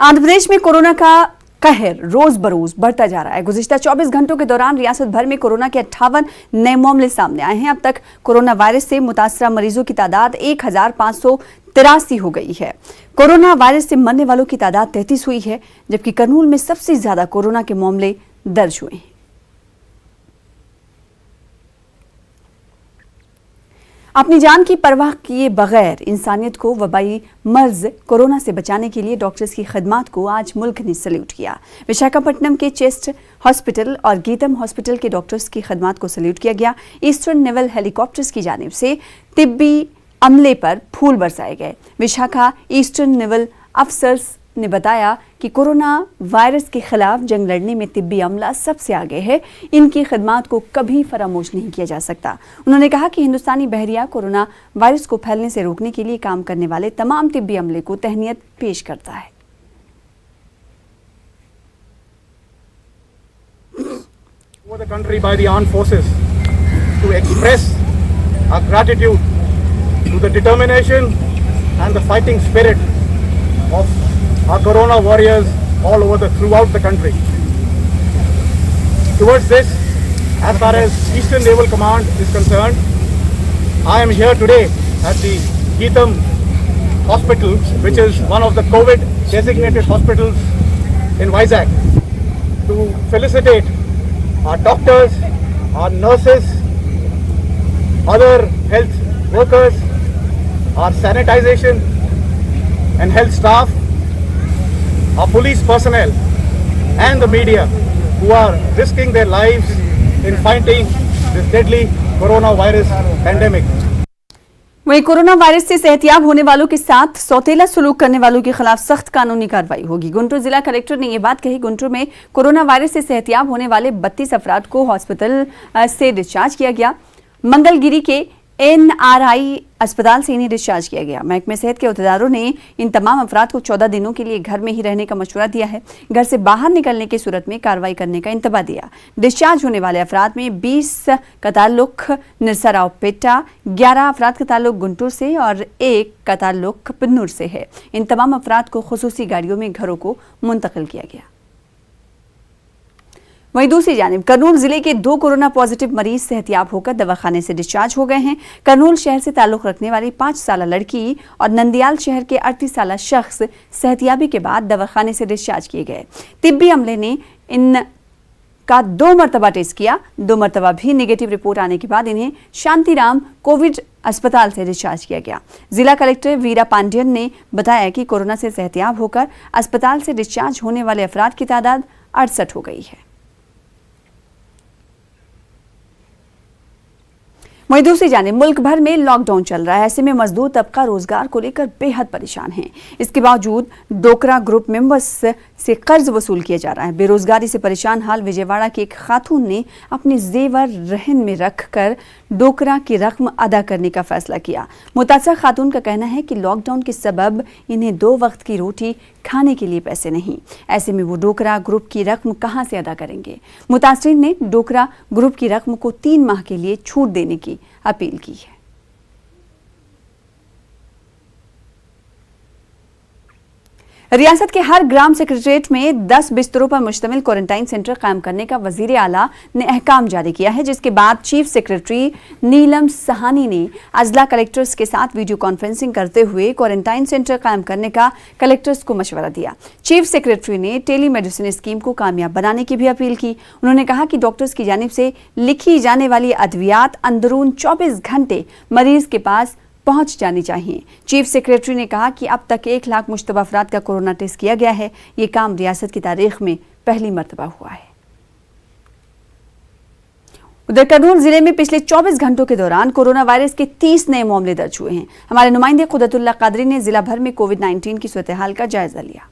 आंध्र प्रदेश में कोरोना का कहर रोज बरोज बढ़ता जा रहा है। गुज़िश्ता 24 घंटों के दौरान रियासत भर में कोरोना के 58 नए मामले सामने आए हैं। अब तक कोरोना वायरस से मुतासरा मरीजों की तादाद 1583 हो गई है। कोरोना वायरस से मरने वालों की तादाद 33 हुई है, जबकि करनूल में सबसे ज्यादा कोरोना के मामले दर्ज हुए हैं। अपनी जान की परवाह किए बगैर इंसानियत को वबाई मर्ज कोरोना से बचाने के लिए डॉक्टर्स की खिदमत को आज मुल्क ने सैल्यूट किया। विशाखापट्टनम के चेस्ट हॉस्पिटल और गीतम हॉस्पिटल के डॉक्टर्स की खिदमत को सैल्यूट किया गया। ईस्टर्न नेवल हेलीकॉप्टर्स की जानिब से तिब्बी अमले पर फूल बरसाए गए। विशाखा ईस्टर्न नेवल अफसर्स ने बताया कि कोरोना वायरस के खिलाफ जंग लड़ने में तिब्बी अमला सबसे आगे है। इनकी खिदमत को कभी फरामोश नहीं किया जा सकता। उन्होंने कहा कि हिंदुस्तानी बहरिया कोरोना वायरस को फैलने से रोकने के लिए काम करने वाले तमाम तिब्बी अमले को तहनीत पेश करता है। Over the country by the armed forces to express our gratitude to the determination and the fighting spirit of our corona warriors all over throughout the country. Towards this, as far as Eastern Naval Command is concerned, I am here today at the Geetham Hospital, which is one of the COVID designated hospitals in Vizag, to felicitate our doctors, our nurses, other health workers, our sanitization and health staff, our police personnel and the media who are risking their lives in fighting this deadly coronavirus pandemic. वहीं corona virus से सेहतियाब होने वालों के साथ सौतेला सलूक करने वालों के खिलाफ सख्त कानूनी कार्रवाई होगी। गुंटूर जिला कलेक्टर ने यह बात कही। गुंटूर में कोरोना वायरस से सेहतियाब होने वाले 32 अफराद को हॉस्पिटल से डिस्चार्ज किया गया। मंगलगिरी के NRI अस्पताल से इन्हें डिस्चार्ज किया गया। महकमे सेहत के अहदेदारों ने इन तमाम अफराद को 14 दिनों के लिए घर में ही रहने का मशवरा दिया है। घर से बाहर निकलने की सूरत में कार्रवाई करने का इंतबा दिया। डिस्चार्ज होने वाले अफराद में 20 का ताल्लुक नरसरावपेटा, 11 अफराद का ताल्लुक गुंटूर से और 1 का ताल्लुक पन्नूर से है। इन तमाम अफराद को खुसूसी गाड़ियों में घरों को मुंतकिल किया गया। वहीं दूसरी जानिब करनूल जिले के 2 कोरोना पॉजिटिव मरीज सेहतियाब होकर दवाखाने से डिस्चार्ज हो गए हैं। करनूल शहर से ताल्लुक रखने वाली 5 साला लड़की और नंदियाल शहर के 38 साला शख्स सेहतियाबी के बाद दवाखाने से डिस्चार्ज किए गए। तिब्बी अमले ने इनका 2 मरतबा टेस्ट किया। 2 मरतबा भी नेगेटिव रिपोर्ट आने के बाद इन्हें शांतिराम कोविड अस्पताल से डिस्चार्ज किया गया। जिला कलेक्टर वीरा पांडियन ने बताया कि कोरोना से सेहतियाब होकर अस्पताल से डिस्चार्ज होने वाले अफराद की तादाद 68 हो गई है। वहीं दूसरी जानिब मुल्क भर में लॉकडाउन चल रहा है। ऐसे में मजदूर तबका रोजगार को लेकर बेहद परेशान है। इसके बावजूद डोकरा ग्रुप मेंबर्स से कर्ज वसूल किया जा रहा है। बेरोजगारी से परेशान हाल विजयवाड़ा की एक खातून ने अपने जेवर रहन में रखकर डोकरा की रकम अदा करने का फैसला किया। मुतासर खातून का कहना है कि लॉकडाउन के सबब इन्हें 2 वक्त की रोटी खाने के लिए पैसे नहीं। ऐसे में वो डोकरा ग्रुप की रकम कहां से अदा करेंगे। मुतासरीन ने डोकरा ग्रुप की रकम को 3 माह के लिए छूट देने की अपील की है। रियासत के हर ग्राम सेक्रेटरीट में 10 बिस्तरों पर मुश्तमिल क्वारंटाइन सेंटर कायम करने का वजीर आला ने अहकाम जारी किया है, जिसके बाद चीफ सेक्रेटरी नीलम सहानी ने अजला कलेक्टर्स के साथ वीडियो कॉन्फ्रेंसिंग करते हुए क्वारंटाइन सेंटर कायम करने का कलेक्टर्स को मशवरा दिया। चीफ सेक्रेटरी ने टेली मेडिसिन स्कीम को कामयाब बनाने की भी अपील की। उन्होंने कहा कि डॉक्टर्स की जानिब से लिखी जाने वाली अद्वियात अंदरून 24 घंटे मरीज के पास पहुंच जानी चाहिए। चीफ सेक्रेटरी ने कहा कि अब तक 1 लाख मुश्तबा अफराद का कोरोना टेस्ट किया गया है। ये काम रियासत की तारीख में पहली मरतबा हुआ है। उधर करनूल जिले में पिछले 24 घंटों के दौरान कोरोना वायरस के 30 नए मामले दर्ज हुए हैं। हमारे नुमाइंदे कुदरतुल्लाह कादरी ने जिला भर में कोविड-19 की सूरत हाल का जायजा लिया।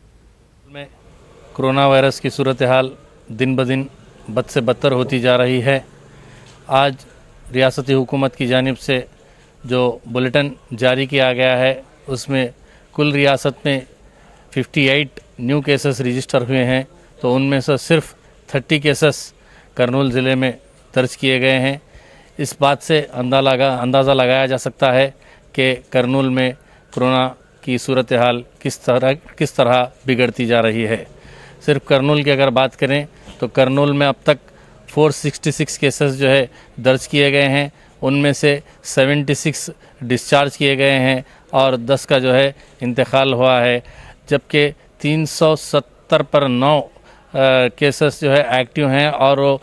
कोरोना वायरस की सूरत हाल दिन ब दिन बद से बदतर होती जा रही है। आज रियासती हुकूमत की जानिब से जो बुलेटिन जारी किया गया है, उसमें कुल रियासत में 58 न्यू केसेस रजिस्टर हुए हैं, तो उनमें से सिर्फ 30 केसेस करनूल ज़िले में दर्ज किए गए हैं। इस बात से अंदाज़ा लगाया जा सकता है कि करनूल में कोरोना की सूरत हाल किस तरह बिगड़ती जा रही है। सिर्फ करनूल की अगर बात करें तो करनूल में अब तक 466 केसेस जो है दर्ज किए गए हैं, उनमें से 76 डिस्चार्ज किए गए हैं और 10 का जो है इंतकाल हुआ है, जबकि 370 पर 9 केसेस जो है एक्टिव हैं और वो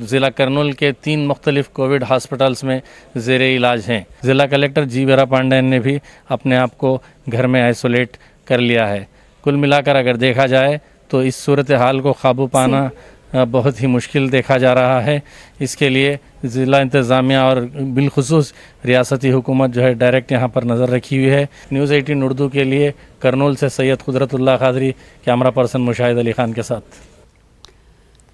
ज़िला करनूल के 3 मुख्तलिफ कोविड हॉस्पिटल्स में ज़ेर इलाज हैं। ज़िला कलेक्टर जी वीरा पांडेयन ने भी अपने आप को घर में आइसोलेट कर लिया है। कुल मिलाकर अगर देखा जाए तो इस सूरत हाल को काबू पाना बहुत ही मुश्किल देखा जा रहा है। इसके लिए ज़िला इंतज़ामिया और बिलखुसूस रियासती हुकूमत जो है डायरेक्ट यहाँ पर नज़र रखी हुई है। न्यूज़ 18 उर्दू के लिए करनूल से सैयद कुदरतुल्लाह कादरी, कैमरा पर्सन मुशाहिद अली खान के साथ।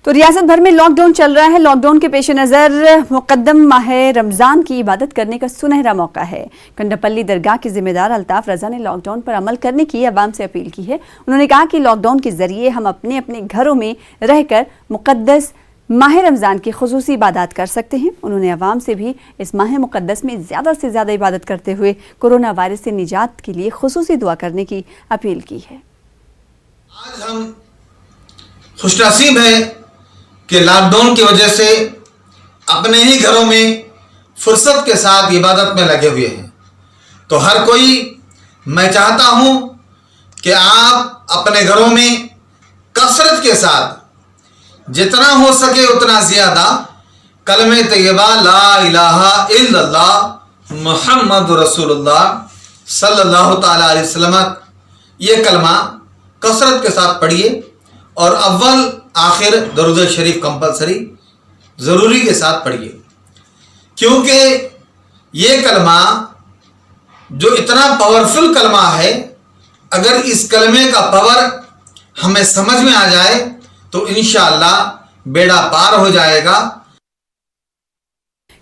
तो रियासत भर में लॉकडाउन चल रहा है। लॉकडाउन के पेश नज़र मुक़द्दम माह रमज़ान की इबादत करने का सुनहरा मौका है। कंडापल्ली दरगाह के जिम्मेदार अल्ताफ़ रज़ा ने लॉकडाउन पर अमल करने की अवाम से अपील की है। उन्होंने कहा कि लॉकडाउन के ज़रिए हम अपने अपने घरों में रहकर मुक़द्दस माह रमज़ान की खुसूसी इबादत कर सकते हैं। उन्होंने अवाम से भी इस माह मुक़द्दस में ज़्यादा से ज़्यादा इबादत करते हुए कोरोना वायरस से निजात के लिए खुसूसी दुआ करने की अपील की है। आज हम खुशनसीब हैं कि लॉकडाउन की वजह से अपने ही घरों में फुर्सत के साथ इबादत में लगे हुए हैं। तो हर कोई, मैं चाहता हूं कि आप अपने घरों में कसरत के साथ जितना हो सके उतना ज़्यादा कलमे तैयबा ला इलाहा इल्लल्लाह मुहम्मद रसूलुल्लाह सल्लल्लाहु ताला अलैहि वसल्लम ये कलमा कसरत के साथ पढ़िए और अव्वल आखिर दरूद शरीफ कंपलसरी ज़रूरी के साथ पढ़िए, क्योंकि ये कलमा जो इतना पावरफुल कलमा है, अगर इस कलमे का पावर हमें समझ में आ जाए तो इंशाअल्लाह बेड़ा पार हो जाएगा।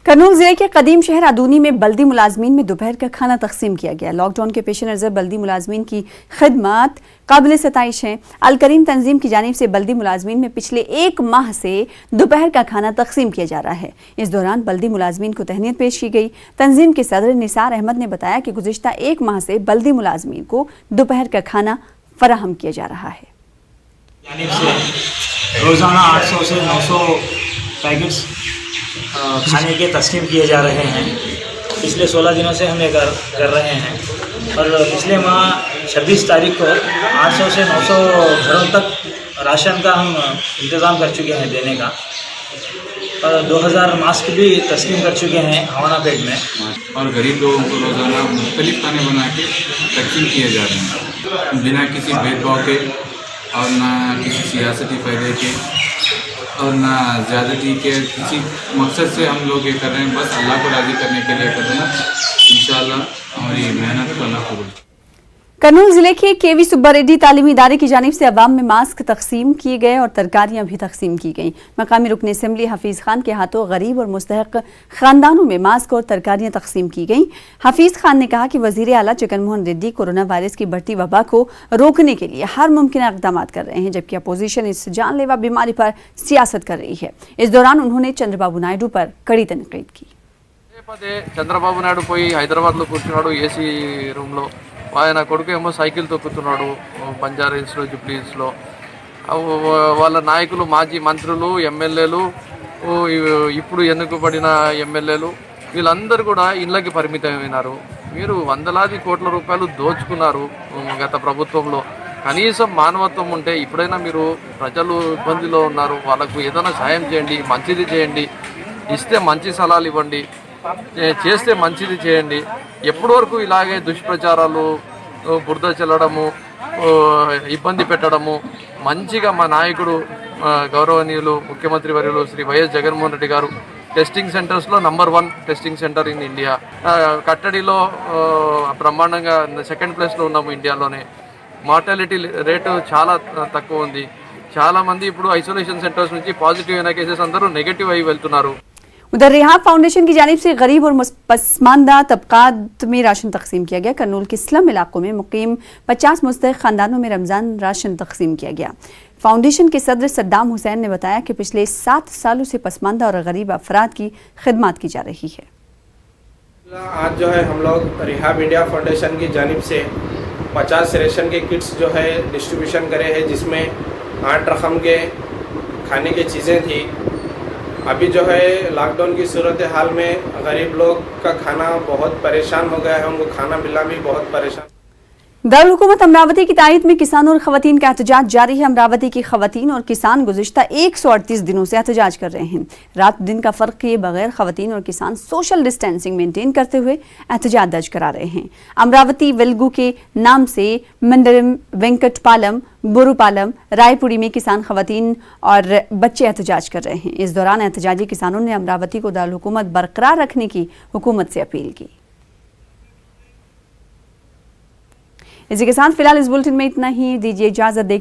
करनूल जिले के कदीम शहर अदूनी में बल्दी मुलाजमीन में दोपहर का खाना तकसीम किया गया। लॉकडाउन के पेश नज़र बल्दी मुलाजमीन की खिदमत काबिल सताइश हैं। अल करीम तंजीम की जानिब से बल्दी मुलाजमीन में पिछले 1 माह से दोपहर का खाना तकसीम किया जा रहा है। इस दौरान बल्दी मुलाजमीन को तहनीत पेश की गई। तंजीम के सदर निसार अहमद ने बताया कि गुज़िश्ता 1 माह से बल्दी मुलाजमीन को दोपहर का खाना फराहम किया जा रहा है। रोज़ाना 800 से 900 पैकेट्स खाने के तस्लीम किए जा रहे हैं। पिछले 16 दिनों से हम ये कर रहे हैं और पिछले माह 26 तारीख को 800 से 900 घरों तक राशन का हम इंतज़ाम कर चुके हैं देने का और 2000 मास्क भी तस्लीम कर चुके हैं हवाना पेट में। और गरीब लोगों को रोज़ाना मुख्तलिफ खाने बना के तकसीम किए जा रहे हैं बिना किसी भेदभाव के और ना किसी सियासती फ़ायदे के और ना ज़्यादती के किसी मकसद से हम लोग ये कर रहे हैं। बस अल्लाह को राज़ी करने के लिए कर रहे हैं। इंशाअल्लाह हमारी मेहनत को अल्लाह कबूल। करनूल जिले के केवी सुब्बा रेड्डी तालीमी इदारे की जानिब से अवाम में मास्क तकसीम किए गए और तरकारियां भी तकसीम की गईं। मकामी रुकन असम्बली हफीज़ खान के हाथों गरीब और मुस्तहक ख़ानदानों में मास्क और तरकारियां तकसीम की गईं। हफीज़ खान ने कहा कि वज़ीर आला जगनमोहन रेड्डी कोरोना वायरस की बढ़ती वबा को रोकने के लिए हर मुमकिन इक़दाम कर रहे हैं, जबकि अपोजिशन इस जानलेवा बीमारी पर सियासत कर रही है। इस दौरान उन्होंने चंद्रबाबू नायडू पर कड़ी तनकीद की। చంద్రబాబు నాయుడు పోయి హైదరాబాద్లో కూర్చున్నాడు ఏసీ రూమ్లో, ఆయన కొడుకు ఏమో సైకిల్ తొక్కుతున్నాడు బంజారా హిల్స్లో జూబ్లీ హిల్స్లో. వాళ్ళ నాయకులు మాజీ మంత్రులు ఎమ్మెల్యేలు ఇప్పుడు ఎన్నుకోబడిన ఎమ్మెల్యేలు వీళ్ళందరూ కూడా ఇళ్ళకి పరిమితమైనారు. మీరు వందలాది కోట్ల రూపాయలు దోచుకున్నారు గత ప్రభుత్వంలో. కనీసం మానవత్వం ఉంటే ఇప్పుడైనా మీరు ప్రజలు ఇబ్బందిలో ఉన్నారు, వాళ్ళకు ఏదైనా సాయం చేయండి, మంచిది చేయండి, ఇస్తే మంచి సలహాలు ఇవ్వండి, చేస్తే మంచిది చేయండి. ఎప్పటి వరకు ఇలాగే దుష్ప్రచారాలు, బురద చల్లడము, ఇబ్బంది పెట్టడము. మంచిగా మా నాయకుడు గౌరవనీయులు ముఖ్యమంత్రి వర్యులు శ్రీ వైఎస్ జగన్మోహన్ రెడ్డి గారు టెస్టింగ్ సెంటర్స్లో number 1 testing centre in India, కట్టడిలో బ్రహ్మాండంగా 2nd ప్లేస్లో ఉన్నాము ఇండియాలోనే. మార్టాలిటీ రేటు చాలా తక్కువ ఉంది. చాలామంది ఇప్పుడు ఐసోలేషన్ సెంటర్స్ నుంచి పాజిటివ్ అయిన కేసెస్ అందరూ నెగటివ్ అయి వెళ్తున్నారు. उधर रिहाब फाउंडेशन की जानिब से गरीब और पसमानदा तबकात में राशन तकसीम किया गया। करनूल के स्लम इलाकों में मुकीम 50 मुस्तहिक खानदानों में रमज़ान राशन तकसीम किया गया। फाउंडेशन के सदर सद्दाम हुसैन ने बताया कि पिछले 7 सालों से पसमानदा और गरीब अफराद की खिदमत की जा रही है। आज जो है हम लोग रिहाब इंडिया फाउंडेशन की जानिब से 50 रेशन के किट्स जो है डिस्ट्रीब्यूशन करे हैं, जिसमें 8 रकम के खाने की चीज़ें थी। अभी जो है लॉकडाउन की सूरत हाल में गरीब लोग का खाना बहुत परेशान हो गया है, उनको खाना मिलना भी बहुत परेशान। दारुल हुकूमत अमरावती की तायद में किसानों और खवातीन का एहतजाज जारी है। अमरावती की खवातीन और किसान गुज़िश्ता 138 दिनों से एहतजाज कर रहे हैं। रात दिन का फ़र्क किए बगैर खवातीन और किसान सोशल डिस्टेंसिंग मेंटेन करते हुए एहतजाज दर्ज करा रहे हैं। अमरावती वेलगू के नाम से मंडरम, वेंकटपालम, बुरुपालम, रायपुरी में किसान खवातीन और बच्चे एहतजाज कर रहे हैं। इस दौरान एहतजाजी किसानों ने अमरावती को दारुल हुकूमत बरकरार रखने की हुकूमत से अपील की। इसी के साथ फिलहाल इस बुलेटिन में इतना ही। दीजिए इजाजत।